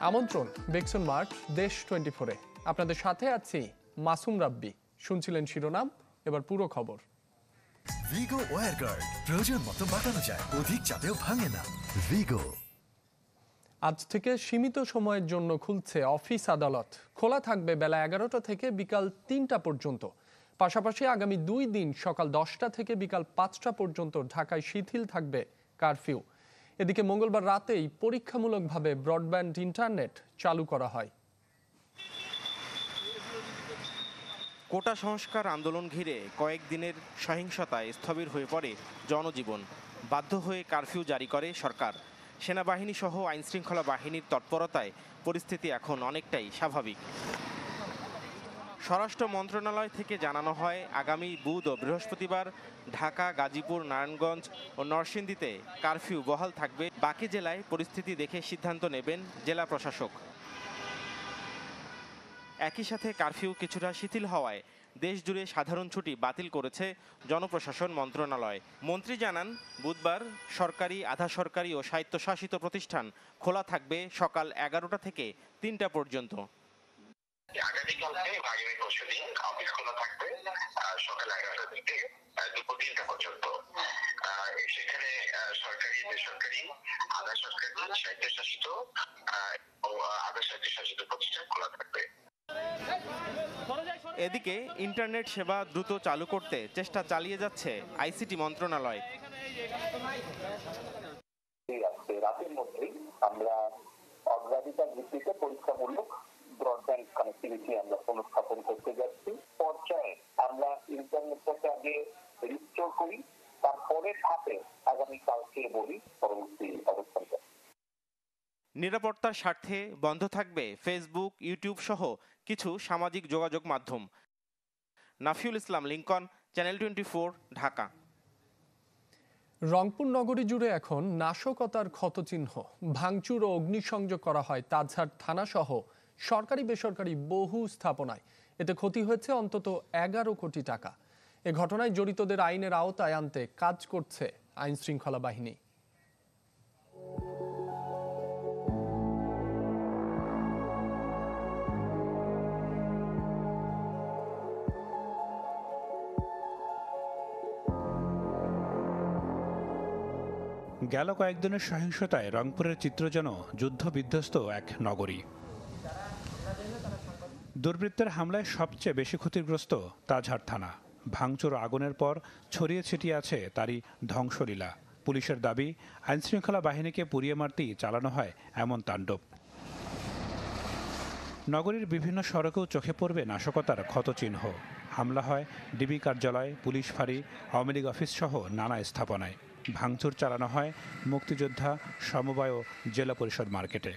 আমন্ত্রণ বেক্সন মার্ট দেশ 24-এ। আপনাদের সাথে আছি মাসুম রাব্বি। শুনছিলেন শিরোনাম, এবার পুরো খবর। ভিগো ওয়্যারগার্ড প্রয়োজন মতো বাঁকানো যায়, অধিক চাপেও ভাঙে না। ভিগো। আজ থেকে সীমিত সময়ের জন্য খুলছে অফিস আদালত। খোলা থাকবে বেলা 11টা থেকে বিকাল 3টা পর্যন্ত। পাশাপাশি আগামী 2 দিন সকাল 10টা থেকে বিকাল 5টা পর্যন্ত ঢাকায় শিথিল থাকবে কারফিউ। এদিকে মঙ্গলবার রাতেই পরীক্ষামূলকভাবে ব্রডব্যান্ড ইন্টারনেট চালু করা হয়। কোটা সংস্কার আন্দোলন ঘিরে কয়েকদিনের সহিংসতায় স্থবির হয়ে পড়ে জনজীবন। বাধ্য হয়ে কারফিউ জারি করে সরকার। সেনাবাহিনী সহ আইনশৃঙ্খলা বাহিনীর তৎপরতায় পরিস্থিতি এখন অনেকটাই স্বাভাবিক। স্বরাষ্ট্র মন্ত্রণালয় থেকে জানানো হয়, আগামী বুধ ও বৃহস্পতিবার ঢাকা, গাজীপুর, নারায়ণগঞ্জ ও নরসিংদীতে কারফিউ বহাল থাকবে। বাকি জেলায় পরিস্থিতি দেখে সিদ্ধান্ত নেবেন জেলা প্রশাসক। একই সাথে কারফিউ কিছুটা শিথিল হওয়ায় দেশ জুড়ে সাধারণ ছুটি বাতিল করেছে জনপ্রশাসন মন্ত্রণালয়। মন্ত্রী জানান, বুধবার সরকারি, আধা সরকারি ও স্বায়ত্তশাসিত প্রতিষ্ঠান খোলা থাকবে সকাল 11টা থেকে 3টা পর্যন্ত। আগামীকাল থেকে আগামী পরশুদিন অফিস খোলা থাকবে সকাল 11টা থেকে দুপুর 3টা পর্যন্ত। সেখানে সরকারি, বেসরকারি, আধা সরকারি, স্বায়ত্তশাসিত ও আধা স্বায়ত্তশাসিত প্রতিষ্ঠান খোলা থাকবে। এদিকে ইন্টারনেট সেবা দ্রুত চালু করতে চেষ্টা চালিয়ে যাচ্ছে আইসিটি মন্ত্রণালয়। রাতের মধ্যেই আমরা অগ্রাধিকার ভিত্তিতে পরীক্ষামূলক ব্রডব্যান্ড কানেক্টিভিটি আমরা পুনঃস্থাপন করতে যাচ্ছি। পর্যায়ে আমরা ইন্টারনেটটাকে আগে রিস্টোর করি, তারপরে ধাপে আগামীকালকে বলি পরবর্তী অবস্থানটা। নিরাপত্তার স্বার্থে বন্ধ থাকবে ফেসবুক, ইউটিউব সহ কিছু সামাজিক যোগাযোগ মাধ্যম। নাফিউল ইসলাম, লিংকন, চ্যানেল 24, ঢাকা। রংপুর নগরী জুড়ে এখন নাশকতার ক্ষতচিহ্ন। ভাঙচুর ও অগ্নিসংযোগ করা হয় তাজহাট থানা সহ সরকারি বেসরকারি বহু স্থাপনায়। এতে ক্ষতি হয়েছে অন্তত 11 কোটি টাকা। এ ঘটনায় জড়িতদের আইনের আওতায় আনতে কাজ করছে আইন শৃঙ্খলা বাহিনী। গেল কয়েকদিনের সহিংসতায় রংপুরের চিত্র যেন যুদ্ধ বিধ্বস্ত এক নগরী। দুর্বৃত্তের হামলায় সবচেয়ে বেশি ক্ষতিগ্রস্ত তাজহাট থানা। ভাঙচুর আগুনের পর ছড়িয়ে ছিটিয়ে আছে তারই ধ্বংসলীলা। পুলিশের দাবি, আইনশৃঙ্খলা বাহিনীকে পুড়িয়ে মারতেই চালানো হয় এমন তাণ্ডব। নগরীর বিভিন্ন সড়কেও চোখে পড়বে নাশকতার ক্ষতচিহ্ন। হামলা হয় ডিবি কার্যালয়, পুলিশ ফাঁড়ি, আওয়ামী লীগ অফিস সহ নানা স্থাপনায়। ভাঙচুর চালানো হয় মুক্তিযোদ্ধা, সমবায় ও জেলা পরিষদ মার্কেটে।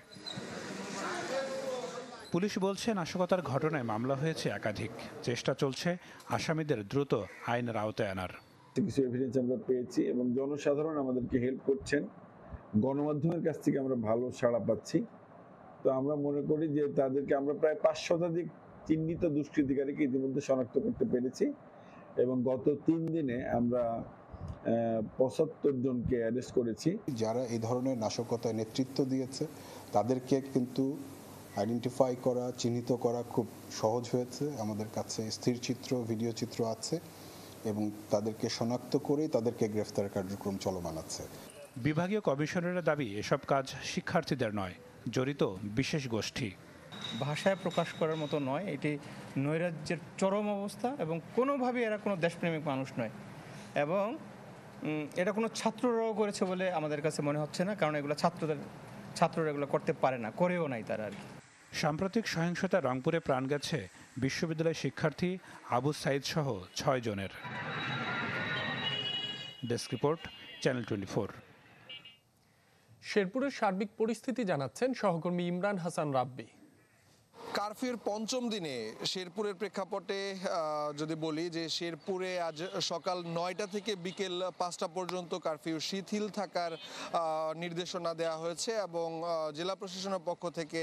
পুলিশ বলছে, নাশকতার ঘটনায় মামলা হয়েছে একাধিক। চেষ্টা চলছে আসামিদের দ্রুত আইনের আওতায় আনার। কিছু এভিডেন্স আমরা পেয়েছি এবং জনসাধারণ আমাদেরকে হেল্প করছেন। গণমাধ্যমের কাছ থেকে আমরা ভালো সাড়া পাচ্ছি। তো আমরা মনে করি যে তাদেরকে আমরা প্রায় 5 শতাধিক চিহ্নিত দুষ্কৃতিকারীকে ইতিমধ্যে শনাক্ত করতে পেরেছি এবং গত 3 দিনে আমরা 75 জনকে অ্যারেস্ট করেছি। যারা এই ধরনের নাশকতায় নেতৃত্ব দিয়েছে তাদেরকে কিন্তু আইডেন্টিফাই করা, চিহ্নিত করা খুব সহজ হয়েছে। আমাদের কাছে স্থির চিত্র, ভিডিও চিত্র আছে এবং তাদেরকে শনাক্ত করে তাদেরকে গ্রেফতার কার্যক্রম চলমান আছে। বিভাগীয় কমিশনারের দাবি, এসব কাজ শিক্ষার্থীদের নয়, জড়িত বিশেষ গোষ্ঠী। ভাষায় প্রকাশ করার মতো নয়, এটি নৈরাজ্যের চরম অবস্থা এবং কোনোভাবে এরা কোনো দেশপ্রেমিক মানুষ নয় এবং এটা কোনো ছাত্ররাও করেছে বলে আমাদের কাছে মনে হচ্ছে না, কারণ এগুলো ছাত্ররা এগুলো করতে পারে না, করেও নাই তারা আর কি। সাম্প্রতিক সহিংসতায় রংপুরে প্রাণ গেছে বিশ্ববিদ্যালয় শিক্ষার্থী আবু সাইদ সহ 6 জনের। Desk report, channel 24। শেরপুরের সার্বিক পরিস্থিতি জানাচ্ছেন সহকর্মী ইমরান হাসান রাব্বি। কারফিউর পঞ্চম দিনে শেরপুরের প্রেক্ষাপটে যদি বলি যে শেরপুরে আজ সকাল 9টা থেকে বিকেল 5টা পর্যন্ত কারফিউ শিথিল থাকার নির্দেশনা দেওয়া হয়েছে এবং জেলা প্রশাসনের পক্ষ থেকে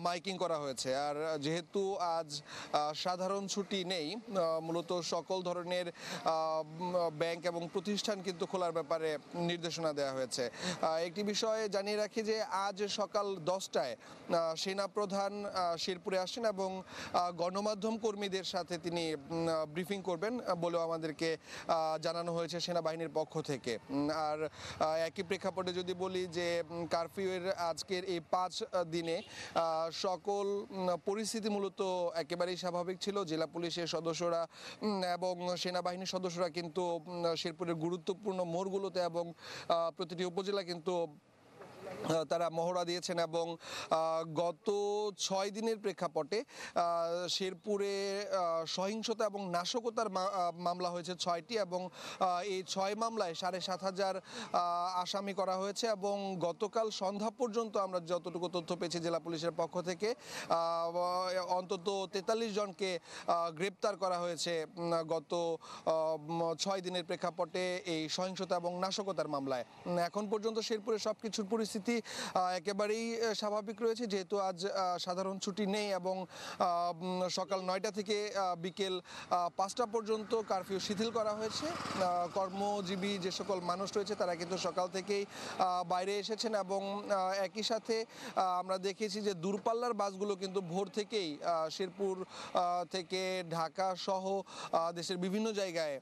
মাইকিং করা হয়েছে। আর যেহেতু আজ সাধারণ ছুটি নেই, মূলত সকল ধরনের ব্যাংক এবং প্রতিষ্ঠান কিন্তু খোলার ব্যাপারে নির্দেশনা দেওয়া হয়েছে। একটি বিষয়ে জানিয়ে রাখি যে আজ সকাল 10টায় সেনাপ্রধান শেরপুরে আসেন এবং গণমাধ্যম কর্মীদের সাথে তিনি ব্রিফিং করবেন বলেও আমাদেরকে জানানো হয়েছে সেনাবাহিনীর পক্ষ থেকে। আর একই প্রেক্ষাপটে যদি বলি যে কারফিউয়ের আজকের এই 5 দিনে সকল পরিস্থিতি মূলত একেবারেই স্বাভাবিক ছিল। জেলা পুলিশের সদস্যরা এবং সেনাবাহিনীর সদস্যরা কিন্তু শেরপুরের গুরুত্বপূর্ণ মোড়গুলোতে এবং প্রতিটি উপজেলা কিন্তু তারা মহড়া দিয়েছেন এবং গত 6 দিনের প্রেক্ষাপটে শেরপুরে সহিংসতা এবং নাশকতার মামলা হয়েছে 6টি এবং এই 6 মামলায় 7,500 আসামি করা হয়েছে এবং গতকাল সন্ধ্যা পর্যন্ত আমরা যতটুকু তথ্য পেয়েছি জেলা পুলিশের পক্ষ থেকে অন্তত 43 জনকে গ্রেপ্তার করা হয়েছে গত 6 দিনের প্রেক্ষাপটে এই সহিংসতা এবং নাশকতার মামলায়। এখন পর্যন্ত শেরপুরে সবকিছুর পরিস্থিতি একেবারেই স্বাভাবিক রয়েছে, যেহেতু আজ সাধারণ ছুটি নেই এবং সকাল 9টা থেকে বিকেল 5টা পর্যন্ত কারফিউ শিথিল করা হয়েছে। কর্মজীবী যে সকল মানুষ রয়েছে তারা কিন্তু সকাল থেকেই বাইরে এসেছেন এবং একই সাথে আমরা দেখেছি যে দূরপাল্লার বাসগুলো কিন্তু ভোর থেকেই শেরপুর থেকে ঢাকা সহ দেশের বিভিন্ন জায়গায়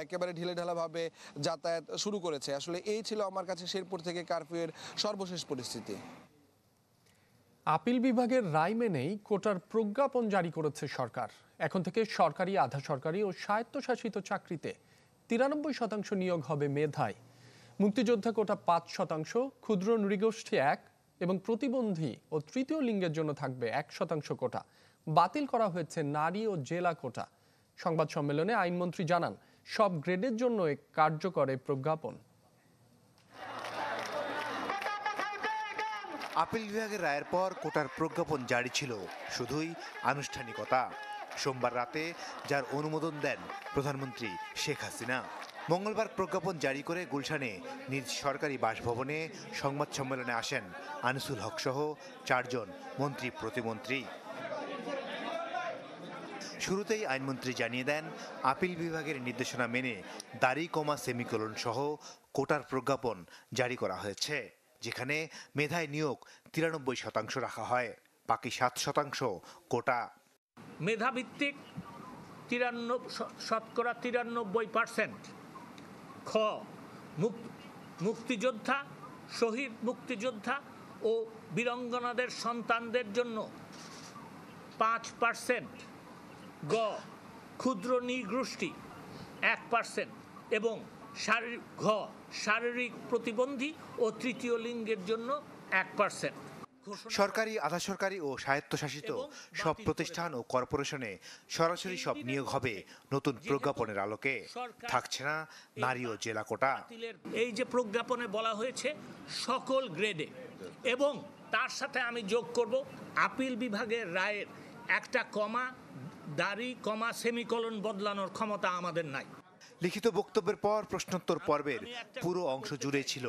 একেবারে ঢিলেঢালাভাবে যাতায়াত শুরু করেছে। আসলে এই ছিল আমার কাছে শেরপুর থেকে কারফিউয়ের সর্বশেষ পরিস্থিতি। আপিল বিভাগের রায় মেনেই কোটার প্রজ্ঞাপন জারি করেছে সরকার। এখন থেকে সরকারি, আধা সরকারি ও স্বায়ত্তশাসিত চাকরিতে 93% নিয়োগ হবে মেধায়। মুক্তিযোদ্ধা কোটা 5%, ক্ষুদ্র নৃগোষ্ঠী 1 এবং প্রতিবন্ধী ও তৃতীয় লিঙ্গের জন্য থাকবে 1% কোটা। বাতিল করা হয়েছে নারী ও জেলা কোটা। সংবাদ সম্মেলনে আইনমন্ত্রী জানান, সব গ্রেডের জন্য কার্যকর এই প্রজ্ঞাপন। আপিল বিভাগের রায়ের পর কোটার প্রজ্ঞাপন জারি ছিল শুধুই আনুষ্ঠানিকতা। সোমবার রাতে যার অনুমোদন দেন প্রধানমন্ত্রী শেখ হাসিনা। মঙ্গলবার প্রজ্ঞাপন জারি করে গুলশানে নিজ সরকারি বাসভবনে সংবাদ সম্মেলনে আসেন আনিসুল হক সহ 4 জন মন্ত্রী প্রতিমন্ত্রী। শুরুতেই আইনমন্ত্রী জানিয়ে দেন, আপিল বিভাগের নির্দেশনা মেনে দাড়ি কমা সেমিকোলন সহ কোটার প্রজ্ঞাপন জারি করা হয়েছে, যেখানে মেধায় নিয়োগ 93% রাখা হয়, বাকি 7% কোটা। মেধাভিত্তিক 93% খ মুক্তিযোদ্ধা, শহীদ মুক্তিযোদ্ধা ও বীরাঙ্গনাদের সন্তানদের জন্য 5%, গ ক্ষুদ্র নৃগোষ্ঠী 1% এবং শারীরিক প্রতিবন্ধী ও তৃতীয় লিঙ্গের জন্য 1%। সরকারি, আধা সরকারি ও স্বায়ত্তশাসিত সব প্রতিষ্ঠান ও কর্পোরেশনে সরাসরি সব নিয়োগ হবে নতুন প্রজ্ঞাপনের আলোকে। থাকছে না নারী ও জেলা কোটা। এই যে প্রজ্ঞাপনে বলা হয়েছে সকল গ্রেডে, এবং তার সাথে আমি যোগ করব আপিল বিভাগের রায়ের একটা কমা, দাড়ি কমা সেমিকোলন বদলানোর ক্ষমতা আমাদের নাই। লিখিত বক্তব্যের পর প্রশ্নোত্তর পর্বের পুরো অংশ জুড়ে ছিল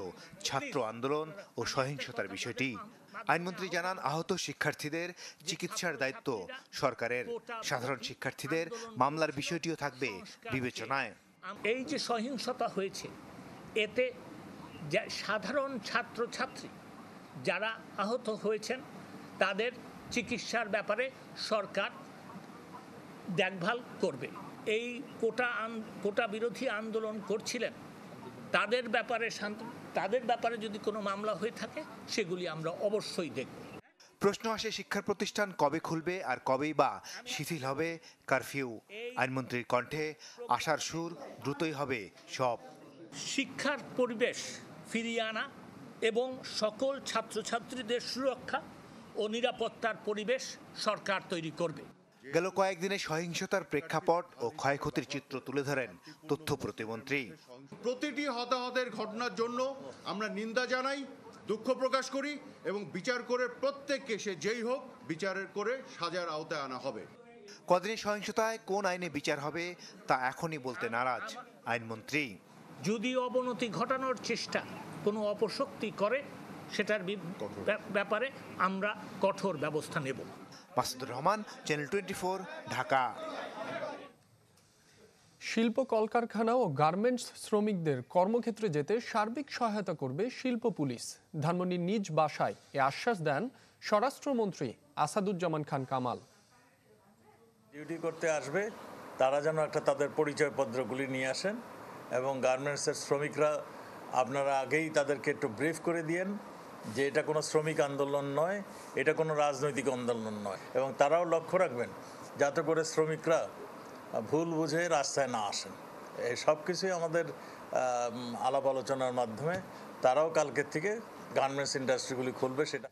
ছাত্র আন্দোলন ও সহিংসতার বিষয়টি। আইনমন্ত্রী জানান, আহত শিক্ষার্থীদের চিকিৎসার দায়িত্ব সরকারের। সাধারণ শিক্ষার্থীদের মামলার বিষয়টিও থাকবে বিবেচনায়। এই যে সহিংসতা হয়েছে, এতে সাধারণ ছাত্রছাত্রী যারা আহত হয়েছেন তাদের চিকিৎসার ব্যাপারে সরকার দেখভাল করবে। এই কোটা বিরোধী আন্দোলন করছিলেন তাদের ব্যাপারে যদি কোনো মামলা হয়ে থাকে সেগুলি আমরা অবশ্যই দেখব। প্রশ্ন আসে, শিক্ষা প্রতিষ্ঠান কবে খুলবে আর কবেই বা শিথিল হবে কারফিউ? আইনমন্ত্রীর কণ্ঠে আশার সুর, দ্রুতই হবে সব। শিক্ষার পরিবেশ ফিরিয়ে আনা এবং সকল ছাত্রছাত্রীদের সুরক্ষা ও নিরাপত্তার পরিবেশ সরকার তৈরি করবে। গেল কয়েকদিনে সহিংসতার প্রেক্ষাপট ও ক্ষয়ক্ষতির চিত্র তুলে ধরেন তথ্য প্রতিমন্ত্রী। প্রতিটি হতাহতের ঘটনার জন্য আমরা নিন্দা জানাই দুঃখ প্রকাশ করি এবং বিচার করে প্রত্যেককে সে যেই হোক বিচারের করে সাজার আওতায় আনা হবে। কদিনের সহিংসতায় কোন আইনে বিচার হবে তা এখনই বলতে নারাজ আইনমন্ত্রী। যদি অবনতি ঘটানোর চেষ্টা কোনো অপশক্তি করে সেটার ব্যাপারে আমরা কঠোর ব্যবস্থা নেব। মাসুদুর রহমান, চ্যানেল 24, ঢাকা। শিল্প কলকারখানা ও গার্মেন্টস শ্রমিকদের কর্মক্ষেত্রে যেতে সার্বিক সহায়তা করবে শিল্প পুলিশ। ধানমন্ডির নিজ বাসায় এ আশ্বাস দেন স্বরাষ্ট্রমন্ত্রী আসাদুজ্জামান খান কামাল। ডিউটি করতে আসবে তারা যেন একটা তাদের পরিচয়পত্রগুলি নিয়ে আসেন, এবং গার্মেন্টসের শ্রমিকরা আপনারা আগেই তাদেরকে একটু ব্রিফ করে দিয়েন যে এটা কোনো শ্রমিক আন্দোলন নয়, এটা কোনো রাজনৈতিক আন্দোলন নয়, এবং তারাও লক্ষ্য রাখবেন যাতে করে শ্রমিকরা ভুল বুঝে রাস্তায় না আসেন। এই সব কিছুই আমাদের আলাপ আলোচনার মাধ্যমে তারাও কালকের থেকে গার্মেন্টস ইন্ডাস্ট্রিগুলি খুলবে। সেটা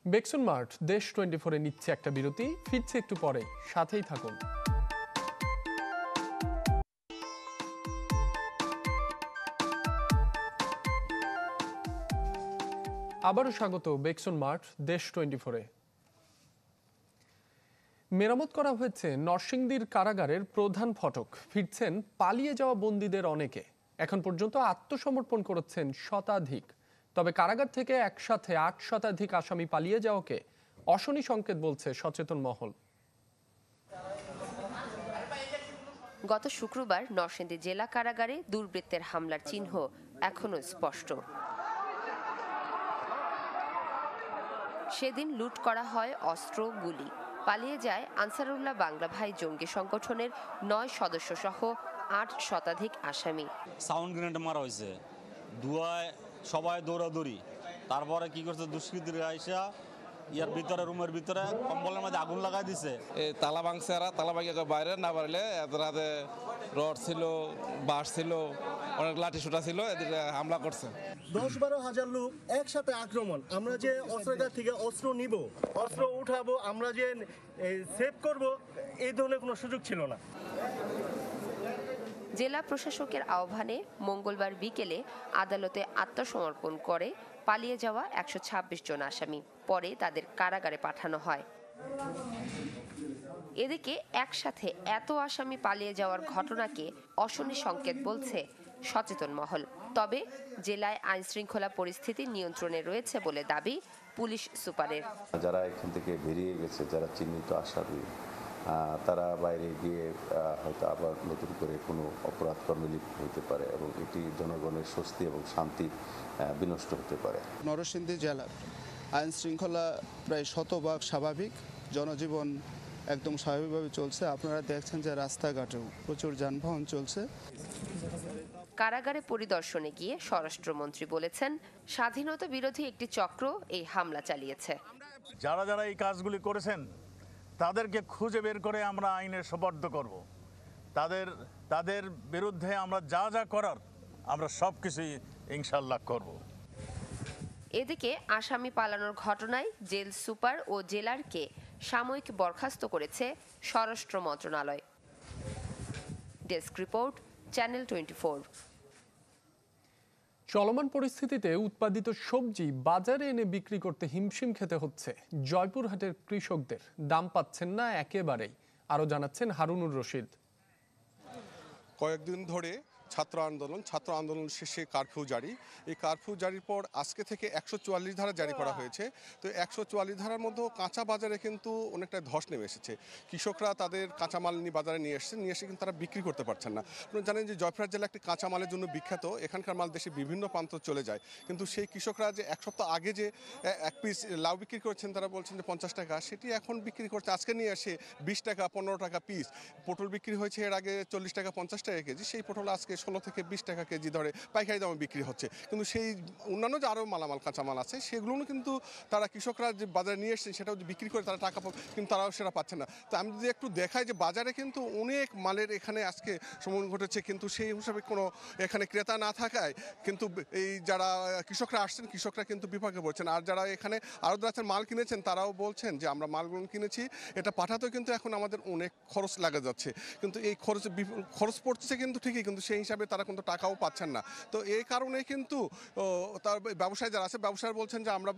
বেক্সন মার্ট দেশ 24-এ নিচ্ছে একটা বিরতি, ফিরছে একটু পরে, সাথেই থাকুন। আবারও স্বাগত বেক্সন মার্ট দেশ 24-এ। মেরামত করা হয়েছে নরসিংদীর কারাগারের প্রধান ফটক। ফিরছেন পালিয়ে যাওয়া বন্দীদের অনেকে। এখন পর্যন্ত আত্মসমর্পণ করেছেন শতাধিক। তবে কারাগার থেকে একসাথে 8 শতাধিক আসামি পালিয়ে যাওয়াকে অশনি সংকেত বলছে সচেতন মহল। গত শুক্রবার নরসিংদী জেলা কারাগারে দুর্বৃত্তের হামলার চিহ্ন এখনো স্পষ্ট। সেদিন লুট করা হয় অস্ত্র, গুলি। পালিয়ে যায় আনসারুল্লাহ বাংলা ভাই জঙ্গি সংগঠনের 9 সদস্য সহ 8 শতাধিক আসামি। সাউন্ড গ্রেনেড মারা হয়েছে, দুয়ায় সবাই দৌড়াদৌড়ি। তারপরে কি করছে দুষ্কৃতীরা আইসা ইয়ার ভিতরে, রুমের ভিতরে কম্বলের মধ্যে আগুন লাগাই দিছে। এই তালা ভাঙছে, তালা ভাঙিয়ে বাইরে না পারলে এদের হাতে রড ছিল, বাঁশ ছিল, অনেক লাঠি সোটা ছিল, এদের হামলা করছে। 10-12 হাজার লোক একসাথে আক্রমণ। আমরা যে অস্ত্রাগার থেকে অস্ত্র নিব, অস্ত্র উঠাবো, আমরা যে সেভ করব, এই ধরনের কোনো সুযোগ ছিল না। জেলা প্রশাসকের আহ্বানে মঙ্গলবার বিকেলে আদালতে আত্মসমর্পণ করে পালিয়ে যাওয়া 126 জন আসামি। পরে তাদের কারাগারে পাঠানো হয়। এদিকে একসাথে এত আসামি পালিয়ে যাওয়ার ঘটনাকে অশনি সংকেত বলছে সচেতন মহল। তবে জেলায় আইন শৃঙ্খলা পরিস্থিতি নিয়ন্ত্রণে রয়েছে বলে দাবি পুলিশ সুপারের। যারা এখান থেকে বেরিয়ে গেছে, যারা চিহ্নিত আসামি, তারা বাইরে গিয়ে হয়তো আবার নতুন করে কোনো অপরাধ কর্মে লিপ্ত হতে পারে এবং এটি জনগণের স্বস্তি এবং শান্তি বিনষ্ট হতে পারে। নরসিংদী জেলার আইন শৃঙ্খলা প্রায় শতভাগ স্বাভাবিক, জনজীবন একদম স্বাভাবিকভাবে চলছে। আপনারা দেখছেন যে রাস্তাঘাটেও প্রচুর যানবাহন চলছে। কারাগারে পরিদর্শনে গিয়ে স্বরাষ্ট্রমন্ত্রী বলেছেন, স্বাধীনতা বিরোধী একটি চক্র এই হামলা চালিয়েছে। যারা যারা এই কাজগুলি করেছেন তাদেরকে খুঁজে বের করে আমরা আইনের সোপর্দ করব। তাদের বিরুদ্ধে আমরা যা যা করার আমরা সব কিছুই ইনশাল্লাহ করব। এদিকে আসামি পালানোর ঘটনায় জেল সুপার ও জেলারকে সাময়িক বরখাস্ত করেছে স্বরাষ্ট্র মন্ত্রণালয়। Desk report, channel 24। চলমান পরিস্থিতিতে উৎপাদিত সবজি বাজারে এনে বিক্রি করতে হিমশিম খেতে হচ্ছে জয়পুরহাটের কৃষকদের। দাম পাচ্ছেন না একেবারেই। আরও জানাচ্ছেন হারুনুর রশিদ। কয়েকদিন ধরে ছাত্র আন্দোলন শেষে কারফিউ জারি। এই কারফিউ জারির পর আজকে থেকে 144 ধারা জারি করা হয়েছে। তো 144 ধারার মধ্যেও কাঁচা বাজারে কিন্তু অনেকটা ধস নেমে এসেছে। কৃষকরা তাদের কাঁচামাল নিয়ে বাজারে নিয়ে এসে কিন্তু তারা বিক্রি করতে পারছেন না। আপনারা জানেন যে জয়পুরহাট জেলা একটি কাঁচামালের জন্য বিখ্যাত। এখানকার মাল দেশে বিভিন্ন প্রান্ত চলে যায়, কিন্তু সেই কৃষকরা যে এক সপ্তাহ আগে যে 1 পিস লাউ বিক্রি করছেন, তারা বলছেন যে 50 টাকা, সেটি এখন বিক্রি করছে আজকে নিয়ে এসে 20 টাকা 15 টাকা পিস। পটল বিক্রি হয়েছে এর আগে 40 টাকা 50 টাকা কেজি, সেই পটল আজকে 16 থেকে 20 টাকা কেজি ধরে পাইকারি দামে বিক্রি হচ্ছে। কিন্তু সেই অন্যান্য যে আরও মালামাল কাঁচামাল আছে সেগুলো কিন্তু তারা কৃষকরা যে বাজারে নিয়ে এসছেন সেটাও যে বিক্রি করে তারা টাকা পাবে, কিন্তু তারাও সেটা পাচ্ছে না। তো আমি যদি একটু দেখাই যে বাজারে কিন্তু অনেক মালের এখানে আজকে সমন ঘটেছে, কিন্তু সেই হিসাবে কোনো এখানে ক্রেতা না থাকায় কিন্তু এই যারা কৃষকরা আসছেন কৃষকরা কিন্তু বিপাকে পড়ছেন। আর যারা এখানে আরও যারা মাল কিনেছেন তারাও বলছেন যে আমরা মালগুলো কিনেছি, এটা পাঠাতেও কিন্তু এখন আমাদের অনেক খরচ লাগা যাচ্ছে। কিন্তু এই খরচ পড়ছে কিন্তু ঠিকই, কিন্তু সেই হিসাবে হিসাবে তারা কিন্তু টাকাও পাচ্ছেন না। তো এই কারণে কিন্তু তার ব্যবসায়ী যারা আছে ব্যবসায়ী বলছেন যে আমরা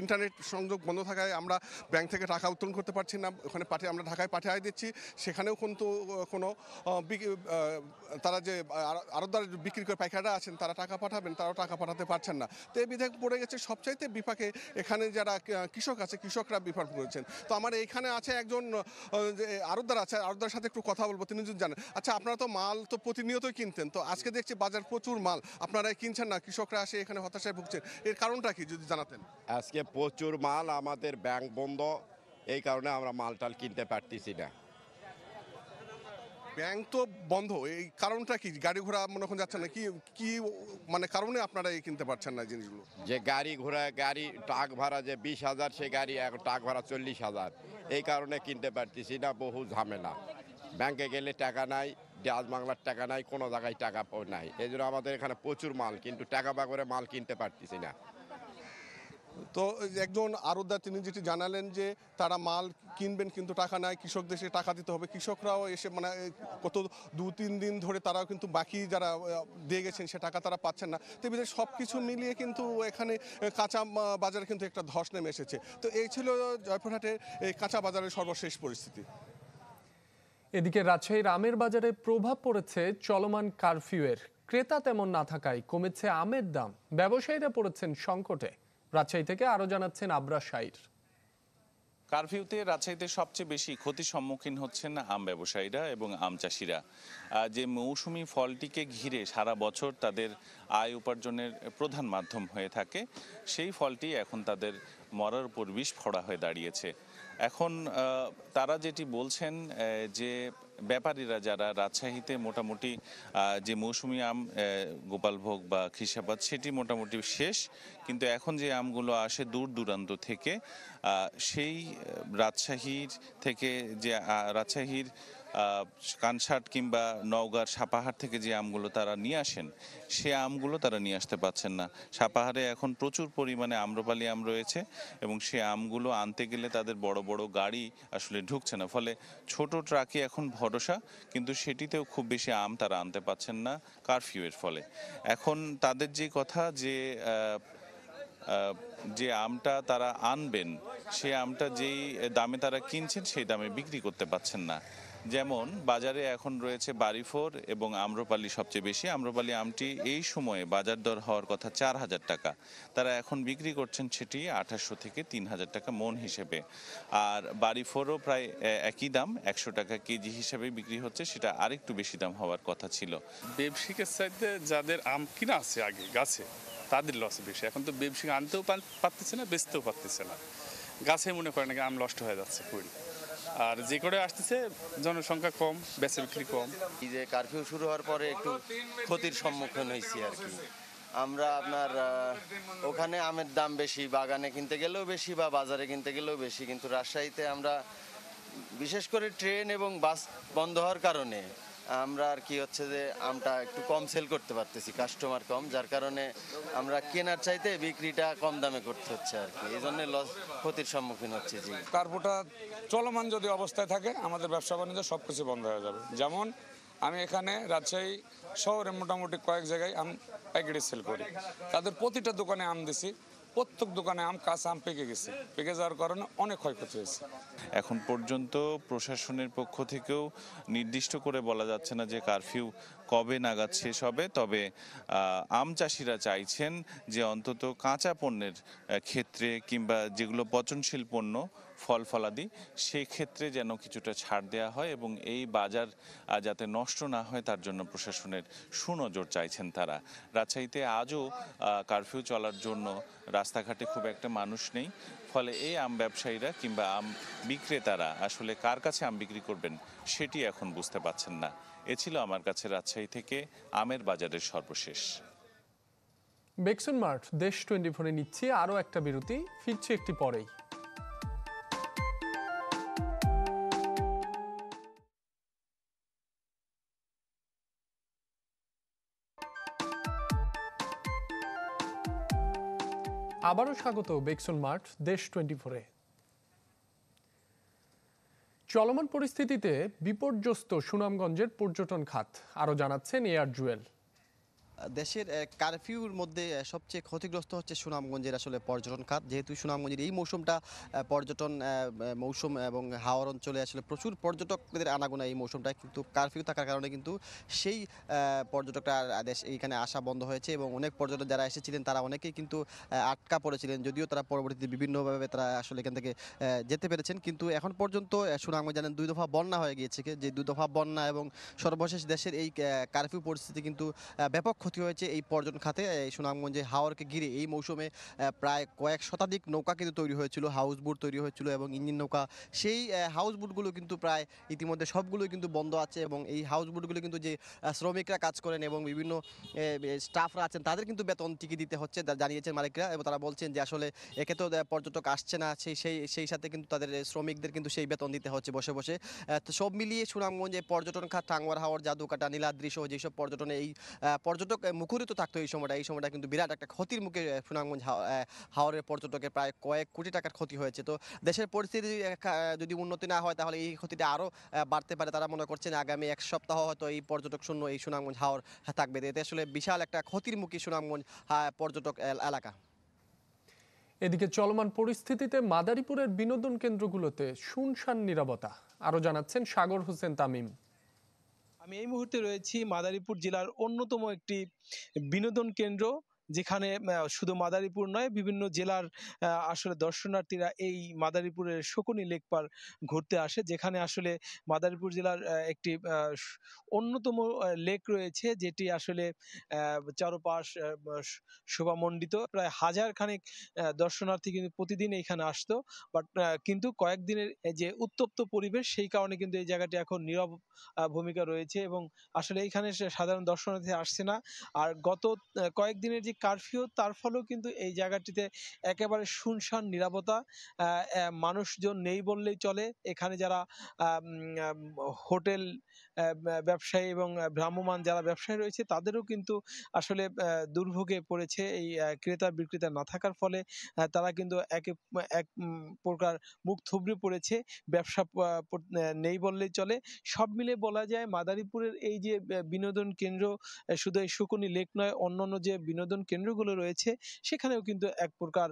ইন্টারনেট সংযোগ বন্ধ থাকায় আমরা ব্যাংক থেকে টাকা উত্তোলন করতে পারছি না, ওখানে আমরা ঢাকায় পাঠিয়ে দিচ্ছি, সেখানেও কিন্তু কোনো তারা যে আড়তদার বিক্রি করে পাইকাররা আছেন তারা টাকা পাঠাবেন, তারাও টাকা পাঠাতে পারছেন না। তো এই বিধায়ক পড়ে গেছে সবচাইতে বিপাকে এখানে যারা কৃষক আছে, কৃষকরা বিপাক করেছেন। তো আমার এইখানে আছে একজন আড়তদার আছে, আড়তদার সাথে একটু কথা বলবো, তিনি যদি জানেন। আচ্ছা, আপনারা তো মাল তো প্রতিনিয়তই কিনতেন, তো আজকে দেখছি বাজার প্রচুর মাল আপনারা কিনছেন না, কৃষকরা আসে এখানে হতাশায় ভুগছেন, এর কারণটা কি যদি জানাতেন? আজকে প্রচুর মাল, আমাদের ব্যাংক বন্ধ, এই কারণে আমরা মালটাল কিনতে পারতেছি না। ব্যাংক তো বন্ধ, এই কারণটা কি? গাড়ি ঘোড়া মনে করেন যাচ্ছে না, কি মানে কারণে আপনারা এই কিনতে পারছেন না জিনিসগুলো? যে গাড়ি ঘোড়া, গাড়ি ট্রাক ভাড়া যে 20,000, সে গাড়ি এখন ট্রাক ভাড়া 40,000, এই কারণে কিনতে পারতেছি না। বহু ঝামেলা, ব্যাংকে গেলে টাকা নাই, ডাচ বাংলার টাকা নাই, কোনো জায়গায় টাকা নাই, এই জন্য আমাদের এখানে প্রচুর মাল, কিন্তু টাকা বা করে মাল কিনতে পারতেছি না। তো একজন আড়তদার তিনি যেটি জানালেন যে তারা মাল কিনবেন কিন্তু টাকা নাই, কৃষকদের সে টাকা দিতে হবে, কৃষকরাও এসে মানে কত 2-3 দিন ধরে তারাও কিন্তু বাকি যারা দিয়ে গেছেন সে টাকা তারা পাচ্ছেন না। তো বিদেশ সব কিছু মিলিয়ে কিন্তু এখানে কাঁচা বাজারে কিন্তু একটা ধস নেমে এসেছে। তো এই ছিল জয়পুরহাটের এই কাঁচা বাজারের সর্বশেষ পরিস্থিতি। এদিকে রাজশাহীর আমের বাজারে প্রভাব পড়েছে চলমান কারফিউয়ের। ক্রেতা তেমন না থাকায় কমেছে আমের দাম, ব্যবসায়ীরা পড়েছেন সংকটে। রাজশাহী থেকে আরো জানাচ্ছেন আবরার শাইর। কারফিউতে রাজশাহীতে সবচেয়ে বেশি ক্ষতির সম্মুখীন হচ্ছেন আম ব্যবসায়ীরা এবং আম চাষিরা। যে মৌসুমি ফলটিকে ঘিরে সারা বছর তাদের আয় উপার্জনের প্রধান মাধ্যম হয়ে থাকে, সেই ফলটি এখন তাদের মরার উপর বিষ ফোড়া হয়ে দাঁড়িয়েছে। এখন তারা যেটি বলছেন যে ব্যাপারীরা যারা রাজশাহীতে মোটামুটি যে মৌসুমি আম গোপালভোগ বা খিসাবাদ সেটি মোটামুটি শেষ, কিন্তু এখন যে আমগুলো আসে দূর দূরান্ত থেকে, সেই রাজশাহীর থেকে যে রাজশাহীর কানসাট কিংবা নওগাঁর সাপাহার থেকে যে আমগুলো তারা নিয়ে আসেন, সে আমগুলো তারা নিয়ে আসতে পারছেন না। সাপাহারে এখন প্রচুর পরিমাণে আম্রপালি আম রয়েছে এবং সে আমগুলো আনতে গেলে তাদের বড় বড় গাড়ি আসলে ঢুকছে না, ফলে ছোট ট্রাকে এখন ভরসা, কিন্তু সেটিতেও খুব বেশি আম তারা আনতে পারছেন না কারফিউয়ের ফলে। এখন তাদের যে কথা যে আমটা তারা আনবেন, সে আমটা যেই দামে তারা কিনছেন সেই দামে বিক্রি করতে পারছেন না। যেমন বাজারে এখন রয়েছে বাড়িফোর এবং আম্রপালি সবচেয়ে বেশি। আম্রপালি আমটি এই সময়ে বাজার দর হওয়ার কথা 4,000 টাকা, তারা এখন বিক্রি করছেন সেটি 2,800 থেকে 3,000 টাকা মন হিসেবে। আর বাড়িফোরও প্রায় একই দাম, 100 টাকা কেজি হিসেবে বিক্রি হচ্ছে, সেটা আরেকটু বেশি দাম হওয়ার কথা ছিল। ব্যবসায়িকের সাথে যাদের আম কিনা আছে আগে গাছে, তাদের লস বেশি। এখন তো ব্যবসায়িক আনতেও পারতেছে না, বেচতেও পারতেছে না, গাছে মনে করে নাকি আম নষ্ট হয়ে যাচ্ছে পুরি। আর যে করে আসতেছে জনসংখ্যা কম, বেচা বিক্রি কম। এই যে কারফিউ শুরু হওয়ার পরে একটু ক্ষতির সম্মুখীন হয়েছি আর কি। আমরা আপনার ওখানে আমের দাম বেশি, বাগানে কিনতে গেলেও বেশি বা বাজারে কিনতে গেলেও বেশি, কিন্তু রাজশাহীতে আমরা বিশেষ করে ট্রেন এবং বাস বন্ধ হওয়ার কারণে আমরা আর কি হচ্ছে যে আমটা একটু কম সেল করতে পারতেছি, কাস্টমার কম, যার কারণে আমরা কেনার চাইতে বিক্রিটা কম দামে করতে হচ্ছে আর কি, এই জন্য ক্ষতির সম্মুখীন হচ্ছে। জি, কার্ফুটা চলমান যদি অবস্থায় থাকে আমাদের ব্যবসা বাণিজ্য সব কিছু বন্ধ হয়ে যাবে। যেমন আমি এখানে রাজশাহী শহরে মোটামুটি কয়েক জায়গায় আম প্যাকেটে সেল করি, তাদের প্রতিটা দোকানে আম দিছি, প্রত্যেক দোকানে আম কাঁচা আম পেকে গেছে, পেকে যাওয়ার কারণে অনেক ক্ষয়ক্ষতি হয়েছে। এখন পর্যন্ত প্রশাসনের পক্ষ থেকেও নির্দিষ্ট করে বলা যাচ্ছে না যে কারফিউ কবে নাগাদ শেষ হবে, তবে আম চাষিরা চাইছেন যে অন্তত কাঁচা পণ্যের ক্ষেত্রে কিংবা যেগুলো পচনশীল পণ্য ফল ফলাদি, সেই ক্ষেত্রে যেন কিছুটা ছাড় দেওয়া হয় এবং এই বাজার যাতে নষ্ট না হয় তার জন্য প্রশাসনের সুনজর চাইছেন তারা। রাজশাহীতে আজও কারফিউ চলার জন্য রাস্তাঘাটে খুব একটা মানুষ নেই, ফলে এই আম ব্যবসায়ীরা কিংবা আম বিক্রেতারা আসলে কার কাছে আম বিক্রি করবেন সেটি এখন বুঝতে পারছেন না। এ ছিল আমার কাছে রাজশাহী থেকে আমের বাজারের সর্বশেষ। বেক্সন মার্ট দেশ 24-এ নিচ্ছি আরও একটা বিরতি, ফিরছি একটি পরেই। আবারও স্বাগত বেক্সন মার্ট দেশ 24-এ। চলমান পরিস্থিতিতে বিপর্যস্ত সুনামগঞ্জের পর্যটন খাত, আরও জানাচ্ছেন এয়ার জুয়েল। দেশের কারফিউর মধ্যে সবচেয়ে ক্ষতিগ্রস্ত হচ্ছে সুনামগঞ্জের আসলে পর্যটন খাত, যেহেতু সুনামগঞ্জের এই মৌসুমটা পর্যটন মৌসুম এবং হাওর অঞ্চলে আসলে প্রচুর পর্যটকদের আনাগোনা এই মৌসুমটা, কিন্তু কারফিউ থাকার কারণে কিন্তু সেই পর্যটকরা দেশ এইখানে আসা বন্ধ হয়েছে এবং অনেক পর্যটক যারা এসেছিলেন তারা অনেকেই কিন্তু আটকা পড়েছিলেন, যদিও তারা পরবর্তীতে বিভিন্নভাবে তারা আসলে এখান থেকে যেতে পেরেছেন। কিন্তু এখন পর্যন্ত সুনামগঞ্জ জানেন 2 দফা বন্যা হয়ে গিয়েছে, যে 2 দফা বন্যা এবং সর্বশেষ দেশের এই কারফিউ পরিস্থিতি কিন্তু ব্যাপক ক্ষতি হয়েছে এই পর্যটন খাতে। এই সুনামগঞ্জে হাওরকে ঘিরে এই মৌসুমে প্রায় কয়েক শতাধিক নৌকা কিন্তু তৈরি হয়েছিল, হাউস বোট তৈরি হয়েছিল এবং ইঞ্জিন নৌকা। সেই হাউস বোটগুলো কিন্তু প্রায় ইতিমধ্যে সবগুলোই কিন্তু বন্ধ আছে এবং এই হাউস বোটগুলো কিন্তু যে শ্রমিকরা কাজ করেন এবং বিভিন্ন স্টাফরা আছেন তাদের কিন্তু বেতন টিকি দিতে হচ্ছে, জানিয়েছেন মালিকরা। এবং তারা বলছেন যে আসলে একে তো পর্যটক আসছে না, সেই সাথে কিন্তু তাদের শ্রমিকদের কিন্তু সেই বেতন দিতে হচ্ছে বসে বসে। তো সব মিলিয়ে সুনামগঞ্জে পর্যটন খাত টাঙ্গুয়ার হাওর, জাদুকাটা, নীলাদ্রি সহ যেসব পর্যটনে এই পর্যটক মুখরিত থাকতো এই সময়টা কিন্তু বিরাট একটা ক্ষতির মুখে সুনামগঞ্জ হাওরের পর্যটকের প্রায় কয়েক কোটি টাকার ক্ষতি হয়েছে। তো দেশের পরিস্থিতি যদি উন্নতি না হয় তাহলে এই ক্ষতিটা আরও বাড়তে পারে। তারা মনে করছেন আগামী 1 সপ্তাহ হয়তো এই পর্যটক শূন্য এই সুনামগঞ্জ হাওর থাকবে। এতে আসলে বিশাল একটা ক্ষতির মুখী সুনামগঞ্জ পর্যটক এলাকা। এদিকে চলমান পরিস্থিতিতে মাদারীপুরের বিনোদন কেন্দ্রগুলোতে শুনশান নীরবতা। আরো জানাচ্ছেন সাগর হোসেন তামিম। আমি এই মুহূর্তে রয়েছি মাদারীপুর জেলার অন্যতম একটি বিনোদন কেন্দ্র, যেখানে শুধু মাদারীপুর নয়, বিভিন্ন জেলার আসলে দর্শনার্থীরা এই মাদারীপুরের শকুনি লেক পার ঘুরতে আসে, যেখানে আসলে মাদারীপুর জেলার একটি অন্যতম লেক রয়েছে, যেটি আসলে চারপাশ শোভামণ্ডিত। প্রায় 1000 খানেক দর্শনার্থী কিন্তু প্রতিদিন এখানে আসতো, বাট কিন্তু কয়েকদিনের যে উত্তপ্ত পরিবেশ সেই কারণে কিন্তু এই জায়গাটি এখন নীরব ভূমিকা রয়েছে এবং আসলে এইখানে সাধারণ দর্শনার্থী আসছে না। আর গত কয়েকদিনের যে কারফিউ, তার ফলেও কিন্তু এই জায়গাটিতে একেবারে শুনশান নীরবতা, মানুষজন নেই বললেই চলে। এখানে যারা হোটেল ব্যবসায়ী এবং ভ্রাম্যমাণ যারা ব্যবসায়ী রয়েছে তাদেরও কিন্তু আসলে দুর্ভোগে পড়েছে এই ক্রেতা বিক্রেতা না থাকার ফলে। তারা কিন্তু এক প্রকার মুখ থুবড়ে পড়েছে, ব্যবসা নেই বললেই চলে। সব মিলে বলা যায় মাদারীপুরের এই যে বিনোদন কেন্দ্র, শুধু এই শকুনি লেক নয়, অন্যান্য যে বিনোদন কেন্দ্রগুলো রয়েছে সেখানেও কিন্তু এক প্রকার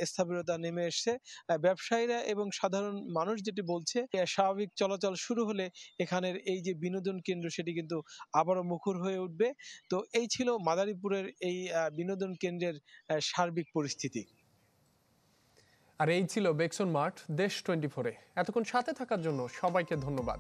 স্থবিরতা নেমে এসছে। ব্যবসায়ীরা এবং সাধারণ মানুষ যেটি বলছে, স্বাভাবিক চলাচল শুরু হলে এখানের এই যে বিনোদন কেন্দ্র সেটি কিন্তু আবারও মুখর হয়ে উঠবে। তো এই ছিল মাদারীপুরের এই বিনোদন কেন্দ্রের সার্বিক পরিস্থিতি। আর এই ছিল বেক্সন মার্ট দেশ 24-এ। এতক্ষণ সাথে থাকার জন্য সবাইকে ধন্যবাদ।